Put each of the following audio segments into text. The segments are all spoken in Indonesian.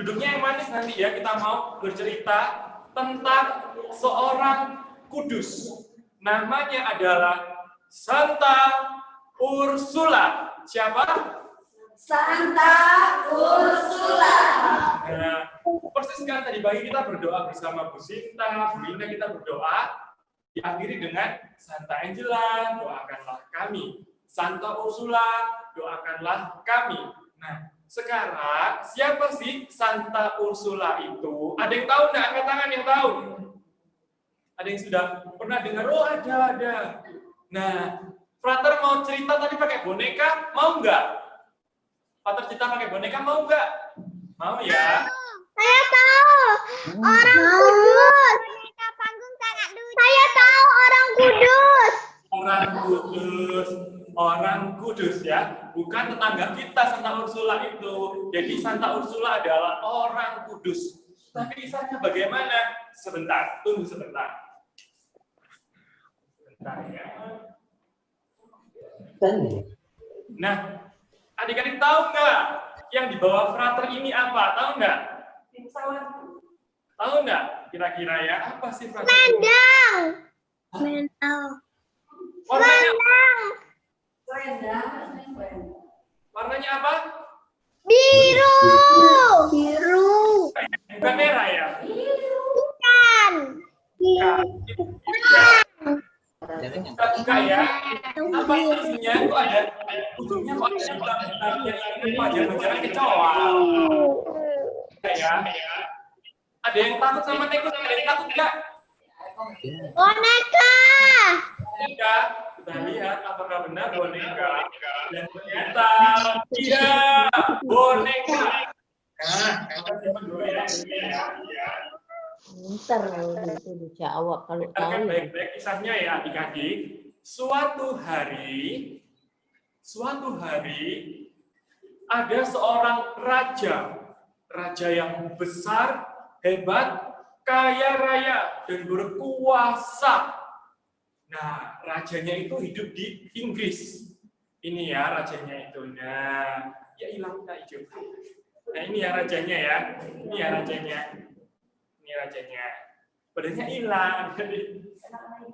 duduknya yang manis nanti ya. Kita mau bercerita tentang seorang kudus. Namanya adalah Santa Ursula. Siapa? Santa Ursula. Nah, persis kan tadi pagi kita berdoa bersama Bu Sinta, Bu Linda, kita berdoa diakhiri dengan Santa Angela, doakanlah kami. Santa Ursula, doakanlah kami. Nah, sekarang siapa sih Santa Ursula itu? Ada yang tahu nggak? Angkat tangan yang tahu. Ada yang sudah pernah dengar? Oh, ada. Nah, Frater mau cerita tadi pakai boneka, mau nggak? Frater cerita pakai boneka, mau nggak? Mau ya? Saya tahu orang kudus. Boneka panggung sangat lucu. Saya tahu orang kudus. Orang kudus ya, bukan tetangga kita Santa Ursula itu. Jadi Santa Ursula adalah orang kudus. Tapi kisahnya bagaimana? Sebentar, tunggu sebentar. Sebentar ya. Nah, adik-adik tahu nggak yang dibawa Frater ini apa? Tahu nggak? Tahu nggak? Kira-kira ya apa sih Frater? Selendang. Selendang. Warnanya apa? Biru. Biru. Bukan merah ya? Bukan. Buka ya. Apa isinya? Kok ada ujungnya kok ada pelajaran kecoa. Ya. Ada yang takut sama tikus? Ada yang takut nggak? Boneka. Boneka. Kita lihat apakah benar boneka. Dan ternyata iya boneka. Nah, kita simpan dulu ya. Ntar itu dijawab kalau tahu. Kan baik-baik kisahnya ya adik-adik. Suatu hari ada seorang raja yang besar, hebat, kaya raya dan berkuasa. Nah, rajanya itu hidup di Inggris. Ini ya rajanya itu. Nah, ya hilang tak hijau. Nah, ini ya rajanya ya. Ini ya rajanya. Ini rajanya. Badannya hilang.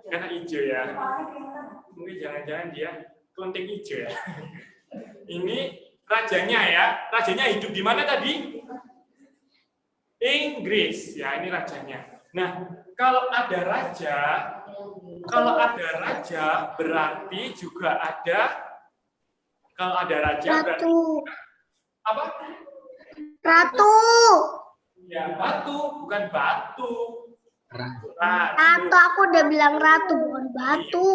Karena hijau ya. Mungkin jangan-jangan dia kelenteng hijau ya. Ini rajanya ya. Rajanya hidup di mana tadi? Inggris. Ya, ini rajanya. Nah, kalau ada raja berarti juga ada Ratu. berarti apa? Ratu. Ya, batu, bukan batu. Ratu, aku udah bilang ratu bukan batu.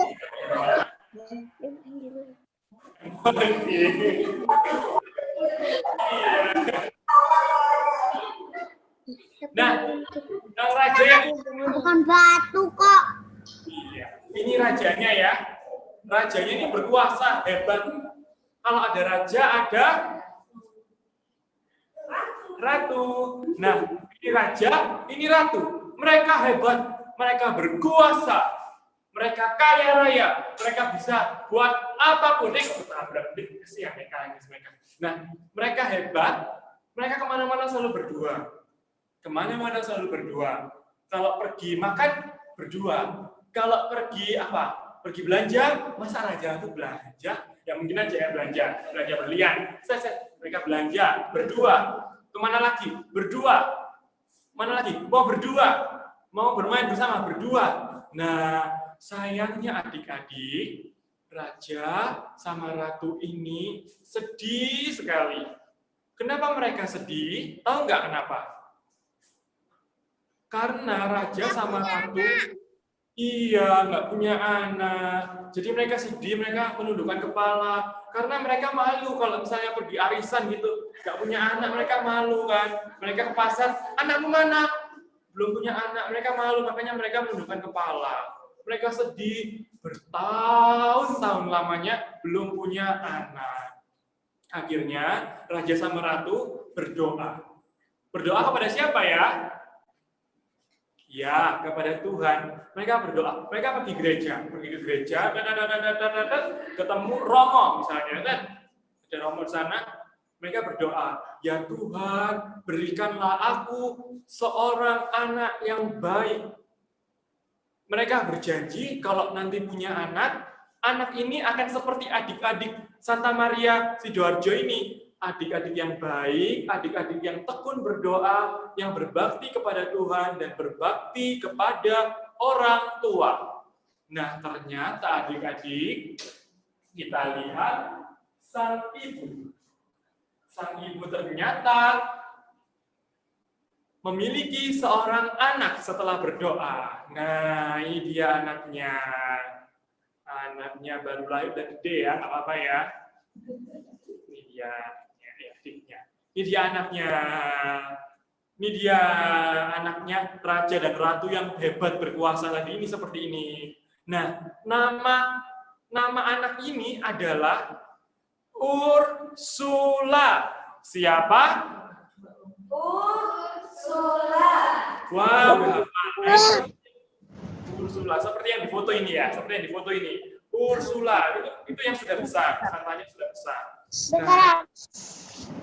Nah, yang raja yang Bukan batu kok. iya, ini rajanya ya. Rajanya ini berkuasa, hebat. Kalau ada raja, ada ratu. Nah, ini raja, ini ratu. Mereka hebat, mereka berkuasa, mereka kaya raya, mereka bisa buat apapun. Kesian mereka. Nah, mereka hebat, mereka kemana-mana selalu berdua. Kalau pergi makan, berdua. Kalau pergi apa? Pergi belanja, masa raja itu belanja? Ya mungkin aja ya belanja berlian. Mereka belanja, berdua. Kemana lagi? Berdua. Mana lagi? Mau berdua. Mau bermain bersama, berdua. Nah, sayangnya adik-adik, raja sama ratu ini sedih sekali. Kenapa mereka sedih? Tahu nggak kenapa? Karena raja sama ratu nggak punya anak. Jadi mereka sedih, mereka menundukkan kepala. Karena mereka malu kalau misalnya pergi arisan gitu, nggak punya anak, mereka malu kan. Mereka ke pasar, anakmu mana? Belum punya anak, mereka malu, makanya mereka menundukkan kepala. Mereka sedih, bertahun-tahun lamanya belum punya anak. Akhirnya raja sama ratu berdoa. Berdoa kepada siapa ya? Ya, kepada Tuhan. Mereka berdoa. Mereka pergi ke gereja, ketemu Romo misalnya, kan? Ada Romo di sana. Mereka berdoa, ya Tuhan, berikanlah aku seorang anak yang baik. Mereka berjanji kalau nanti punya anak ini akan seperti adik-adik Santa Maria Sidoarjo ini. Adik-adik yang baik, adik-adik yang tekun berdoa, yang berbakti kepada Tuhan dan berbakti kepada orang tua. Nah, ternyata adik-adik, kita lihat sang ibu. Sang ibu ternyata memiliki seorang anak setelah berdoa. Nah, ini dia anaknya. Anaknya baru lahir dan gede ya, nggak apa-apa ya. Ini dia adiknya. Ini dia anaknya. Ini dia anaknya raja dan ratu yang hebat berkuasa tadi ini seperti ini. Nah, nama anak ini adalah Ursula. Siapa? Ursula. Wow, Ursula. Seperti yang di foto ini ya. Seperti yang di foto ini. Ursula. Itu yang sudah besar. Santanya sudah besar.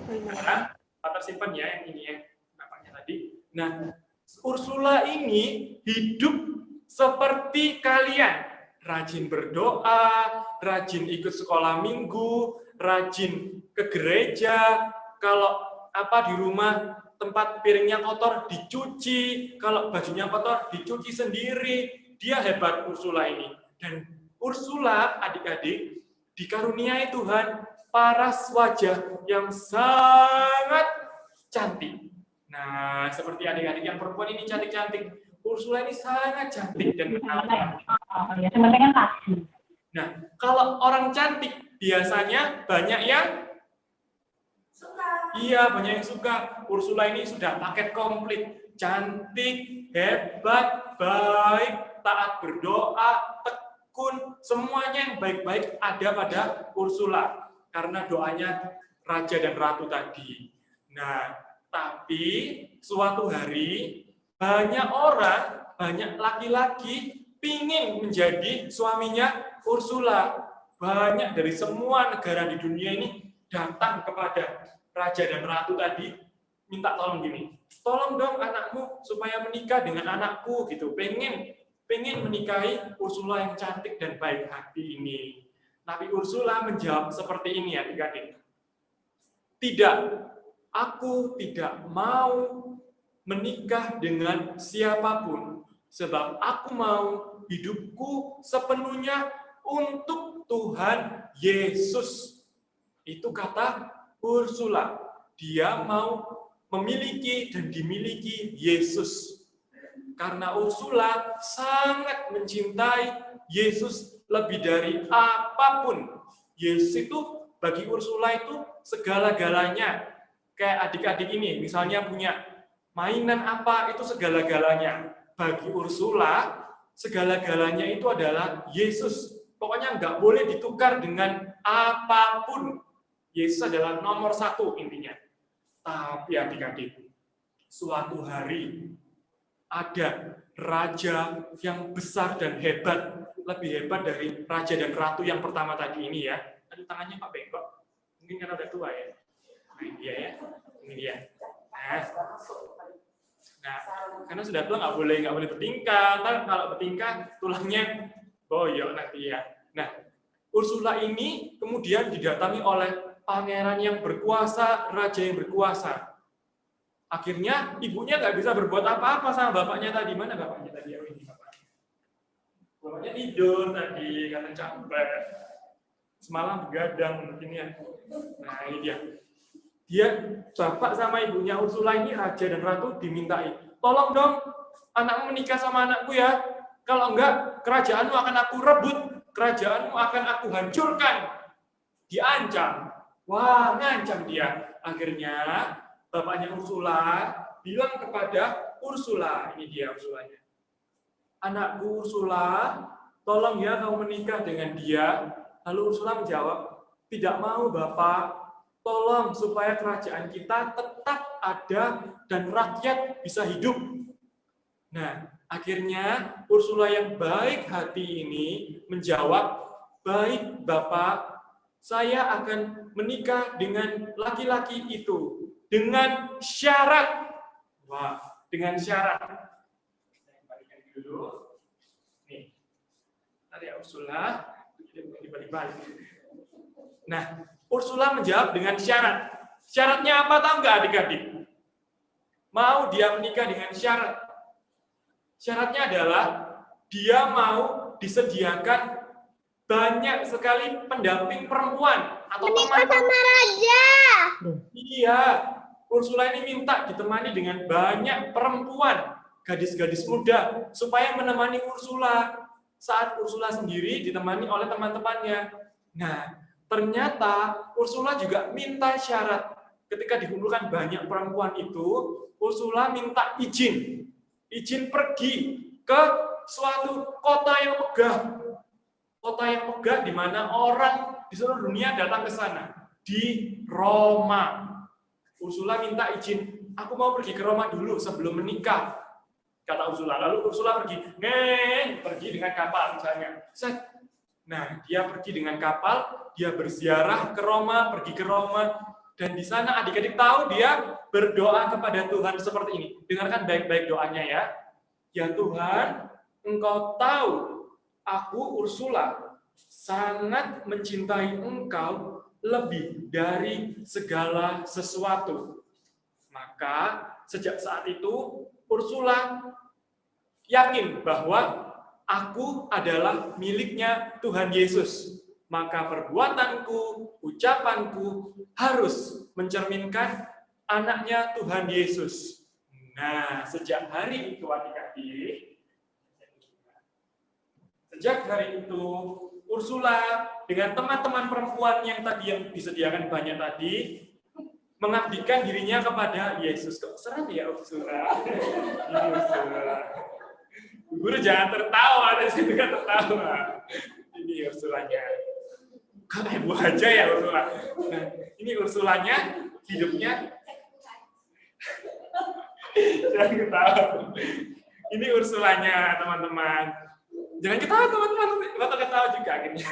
Nah, tersimpan ya yang ini ya. Namanya tadi. Nah, Ursula ini hidup seperti kalian. Rajin berdoa, rajin ikut sekolah minggu, rajin ke gereja. Kalau di rumah tempat piringnya kotor dicuci, kalau bajunya kotor dicuci sendiri. Dia hebat Ursula ini. Dan Ursula, adik-adik, dikaruniai Tuhan paras wajah yang sangat cantik. Nah, seperti adik-adik yang perempuan ini cantik-cantik. Ursula ini sangat cantik dan menawan. Nah, kalau orang cantik biasanya banyak yang Suka. iya, banyak yang suka. Ursula ini sudah paket komplit. Cantik, hebat, baik, taat berdoa, tekun, semuanya yang baik-baik ada pada Ursula. Karena doanya raja dan ratu tadi. Nah, tapi suatu hari banyak orang, banyak laki-laki pingin menjadi suaminya Ursula. Banyak dari semua negara di dunia ini datang kepada raja dan ratu tadi, minta tolong gini, tolong dong anakmu supaya menikah dengan anakku gitu. Pengen menikahi Ursula yang cantik dan baik hati ini. Tapi Ursula menjawab seperti ini ya adik-adik. Tidak, aku tidak mau menikah dengan siapapun, sebab aku mau hidupku sepenuhnya untuk Tuhan Yesus. Itu kata Ursula. Dia mau memiliki dan dimiliki Yesus. Karena Ursula sangat mencintai Yesus lebih dari apapun. Yesus itu, bagi Ursula itu segala-galanya. Kayak adik-adik ini, misalnya punya mainan apa, itu segala-galanya. Bagi Ursula, segala-galanya itu adalah Yesus. Pokoknya nggak boleh ditukar dengan apapun. Yesus adalah nomor satu intinya. Tapi adik-adik, suatu hari ada raja yang besar dan hebat, lebih hebat dari raja dan ratu yang pertama tadi ini ya. Aduh, tangannya Pak Bengkok. Mungkin karena udah tua ya. Nah, ini dia ya. Ini dia. Nah, karena sudah tua nggak boleh bertingkah. Ntar kalau bertingkah tulangnya boyok nanti ya. Nah, Ursula ini kemudian didatangi oleh pangeran yang berkuasa, raja yang berkuasa. Akhirnya ibunya nggak bisa berbuat apa-apa sama bapaknya tadi. Mana bapaknya tadi? Oh, ini bapaknya. Bapaknya tidur tadi, karena capek. Semalam begadang mungkin ya. Nah, ini dia. Dia, bapak sama ibunya Ursula ini, raja dan ratu, dimintai. Tolong dong, anakmu menikah sama anakku ya. Kalau enggak, kerajaanmu akan aku rebut. Kerajaanmu akan aku hancurkan. Diancam. Wah, ngancam dia. Akhirnya, bapaknya Ursula bilang kepada Ursula, ini dia Ursulanya. Anakku Ursula, tolong ya kamu menikah dengan dia. Lalu Ursula menjawab, tidak mau Bapak. Tolong supaya kerajaan kita tetap ada dan rakyat bisa hidup. Nah, akhirnya Ursula yang baik hati ini menjawab, baik Bapak, saya akan menikah dengan laki-laki itu dengan syarat. Wah, dengan syarat. Saya balikan dulu. Nih. Ntar ya Ursula, dibalik-balik. Nah, Ursula menjawab dengan syarat. Syaratnya apa tahu nggak adik-adik? Mau dia menikah dengan syarat. Syaratnya adalah dia mau disediakan banyak sekali pendamping perempuan atau Menikah teman. sama raja. Iya, Ursula ini minta ditemani dengan banyak perempuan, gadis-gadis muda, supaya menemani Ursula saat Ursula sendiri ditemani oleh teman-temannya. Nah, ternyata Ursula juga minta syarat. Ketika dikumpulkan banyak perempuan itu, Ursula minta izin pergi ke suatu kota yang megah. Kota yang megah di mana orang di seluruh dunia datang ke sana. Di Roma. Ursula minta izin, aku mau pergi ke Roma dulu sebelum menikah. Kata Ursula. Lalu Ursula pergi dengan kapal misalnya. Nah, dia pergi dengan kapal, dia berziarah ke Roma, pergi ke Roma, dan di sana adik-adik tahu dia berdoa kepada Tuhan seperti ini. Dengarkan baik-baik doanya ya. Ya Tuhan, Engkau tahu aku Ursula sangat mencintai Engkau lebih dari segala sesuatu. Maka sejak saat itu Ursula yakin bahwa aku adalah miliknya Tuhan Yesus. Maka perbuatanku, ucapanku harus mencerminkan anaknya Tuhan Yesus. Nah, sejak hari itu adik-adik, sejak hari itu Ursula dengan teman-teman perempuan yang tadi yang disediakan banyak tadi mengabdikan dirinya kepada Yesus. Kok serem ya Ursula? Ini Ursula. Guru jangan tertawa, ada situ kan tertawa. Ini Ursulanya. Kok heboh aja ya Ursula. Nah, ini Ursulanya hidupnya. Jangan ketawa. Ini Ursulanya teman-teman. Jangan ketawa teman-teman, bakal ketawa juga akhirnya.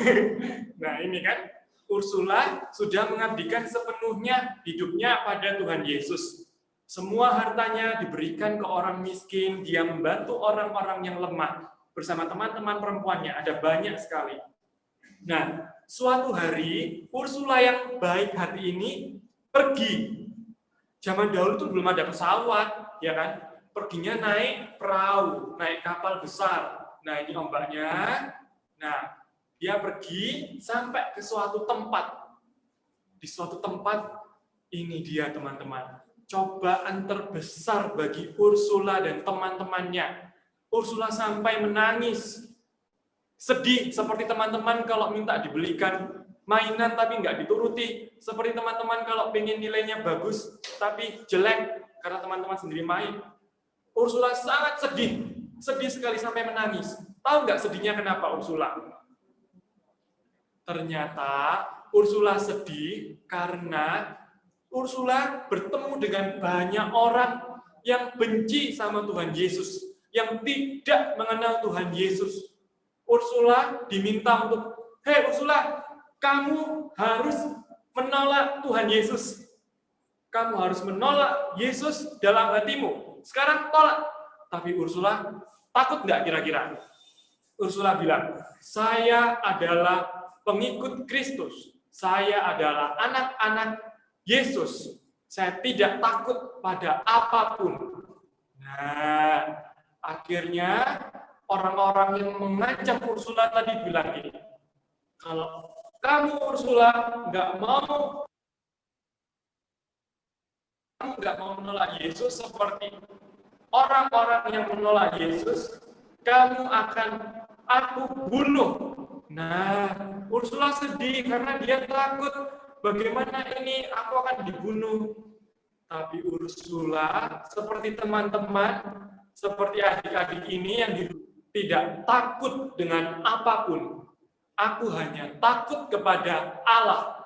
Nah ini kan Ursula sudah mengabdikan sepenuhnya hidupnya pada Tuhan Yesus. Semua hartanya diberikan ke orang miskin, dia membantu orang-orang yang lemah bersama teman-teman perempuannya, ada banyak sekali. Nah, suatu hari Ursula yang baik hati ini pergi. Zaman dahulu tuh belum ada pesawat, ya kan? Perginya naik perahu, naik kapal besar. Nah, ini ombaknya. Nah, dia pergi sampai ke suatu tempat. Di suatu tempat, ini dia teman-teman. Cobaan terbesar bagi Ursula dan teman-temannya. Ursula sampai menangis. Sedih, seperti teman-teman kalau minta dibelikan mainan tapi nggak dituruti. Seperti teman-teman kalau pengen nilainya bagus tapi jelek karena teman-teman sendiri main. Ursula sangat sedih. Sedih sekali sampai menangis. Tahu nggak sedihnya kenapa Ursula? Ternyata Ursula sedih karena Ursula bertemu dengan banyak orang yang benci sama Tuhan Yesus, yang tidak mengenal Tuhan Yesus. Ursula diminta untuk, hei Ursula, kamu harus menolak Tuhan Yesus. Kamu harus menolak Yesus dalam hatimu. Sekarang tolak. Tapi Ursula takut nggak kira-kira? Ursula bilang, saya adalah pengikut Kristus. Saya adalah anak-anak Yesus. Saya tidak takut pada apapun. Nah, akhirnya orang-orang yang mengancam Ursula tadi bilang ini, kalau kamu Ursula nggak mau menolak Yesus seperti orang-orang yang menolak Yesus, kamu akan aku bunuh. Nah, Ursula sedih karena dia takut bagaimana ini aku akan dibunuh. Tapi Ursula seperti teman-teman, seperti adik-adik ini yang tidak takut dengan apapun. Aku hanya takut kepada Allah.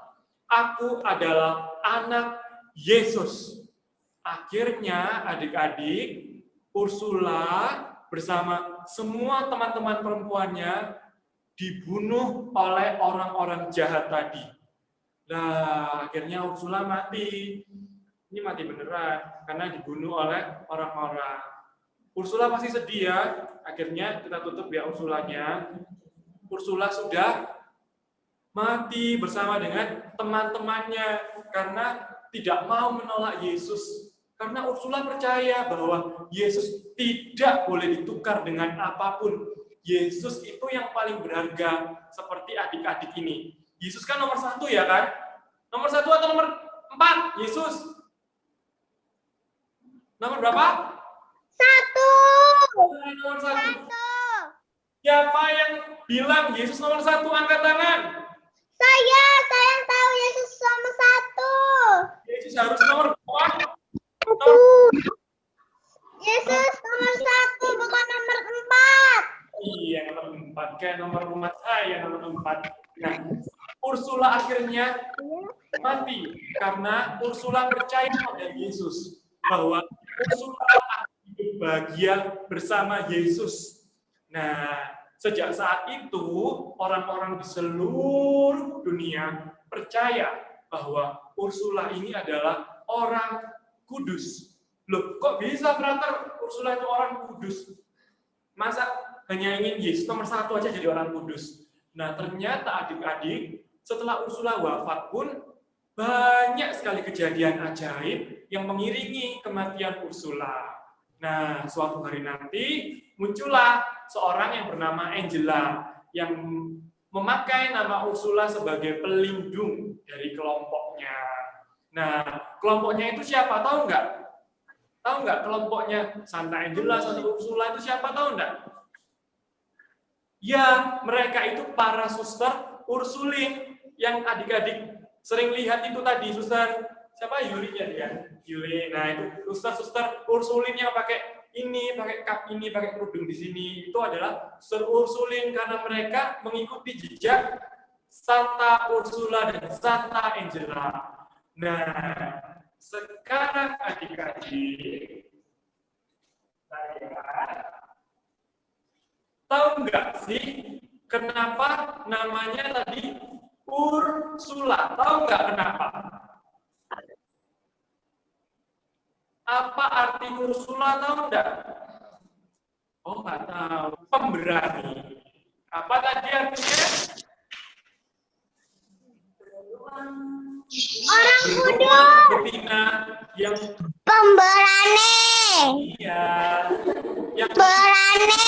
Aku adalah anak Yesus. Akhirnya adik-adik, Ursula bersama semua teman-teman perempuannya dibunuh oleh orang-orang jahat tadi. Nah, akhirnya Ursula mati. Ini mati beneran karena dibunuh oleh orang-orang. Ursula pasti sedih ya. Akhirnya kita tutup ya Ursulanya. Ursula sudah mati bersama dengan teman-temannya karena tidak mau menolak Yesus. Karena Ursula percaya bahwa Yesus tidak boleh ditukar dengan apapun. Yesus itu yang paling berharga, seperti adik-adik ini. Yesus kan nomor 1 ya kan? Nomor 1 atau nomor 4? Yesus. Nomor berapa? 1. Nomor 1. Siapa yang bilang Yesus nomor 1? Angkat tangan. Saya yang tahu Yesus nomor 1. Yesus harus nomor berapa? Yesus nomor 1, bukan nomor 4. Iya, nomor 4. Kayak nomor rumah saya, nomor 4. Nah, Ursula akhirnya mati karena Ursula percaya pada Yesus. Bahwa Ursula akan hidup bahagia bersama Yesus. Nah, sejak saat itu, orang-orang di seluruh dunia percaya bahwa Ursula ini adalah orang kudus. Loh, kok bisa, Frater? Ursula itu orang kudus. Masa hanya ingin Yesus nomor 1 aja jadi orang kudus? Nah, ternyata adik-adik, setelah Ursula wafat pun, banyak sekali kejadian ajaib yang mengiringi kematian Ursula. Nah, suatu hari nanti, muncullah seorang yang bernama Angela, yang memakai nama Ursula sebagai pelindung dari kelompoknya. Nah, kelompoknya itu siapa? Tahu nggak? Tahu nggak kelompoknya Santa Angela, Santa Ursula itu siapa? Tahu nggak? Ya, mereka itu para suster Ursulin yang adik-adik sering lihat itu tadi, suster siapa? Yulinya dia. Yuli. Nah, itu suster Ursulin yang pakai ini, pakai kap ini, pakai kerudung di sini. Itu adalah suster Ursulin karena mereka mengikuti jejak Santa Ursula dan Santa Angela. Nah, sekarang adik-adik, saya tahu nggak sih kenapa namanya tadi Ursula? Tahu nggak kenapa? Apa arti Ursula, tahu nggak? Oh, nggak tahu. Pemberani. Apa tadi artinya? Orang kudus. Betina yang Pemberani. iya, yang Berani.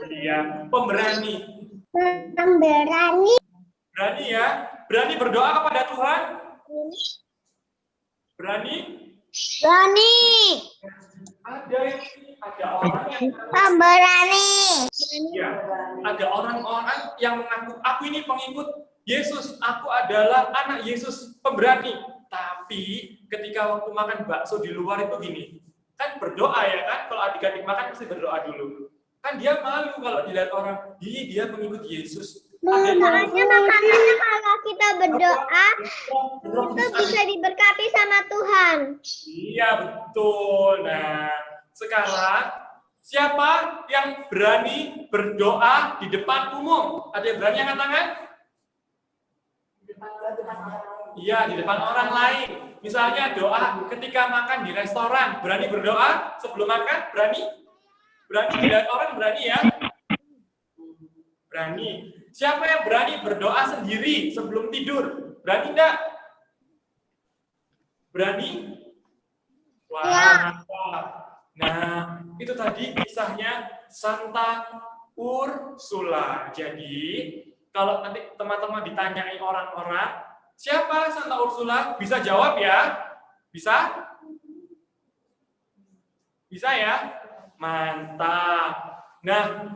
iya, pemberani. Pemberani. Berani ya, berani berdoa kepada Tuhan. Berani? Berani. Ada orang yang Pemberani. ya, ada orang-orang yang mengaku aku ini pengikut Yesus, aku adalah anak Yesus, pemberani. Tapi ketika waktu makan bakso di luar itu gini, kan berdoa ya kan, kalau adik-adik makan pasti berdoa dulu. Kan dia malu kalau dilihat orang, dia pengikut Yesus. Soalnya makanannya kalau kita berdoa, kita bisa diberkati sama Tuhan. Iya, betul. Nah, sekarang siapa yang berani berdoa di depan umum? Ada yang berani angkat tangan? Iya, di depan orang lain. Misalnya doa ketika makan di restoran, berani berdoa sebelum makan? Berani? Berani dilihat orang, berani ya? Berani. Siapa yang berani berdoa sendiri sebelum tidur? Berani enggak? Berani? Wah, mantap. Nah, itu tadi kisahnya Santa Ursula. Jadi, kalau nanti teman-teman ditanyai orang-orang, siapa Santa Ursula? Bisa jawab ya? Bisa? Bisa ya? Mantap. Nah,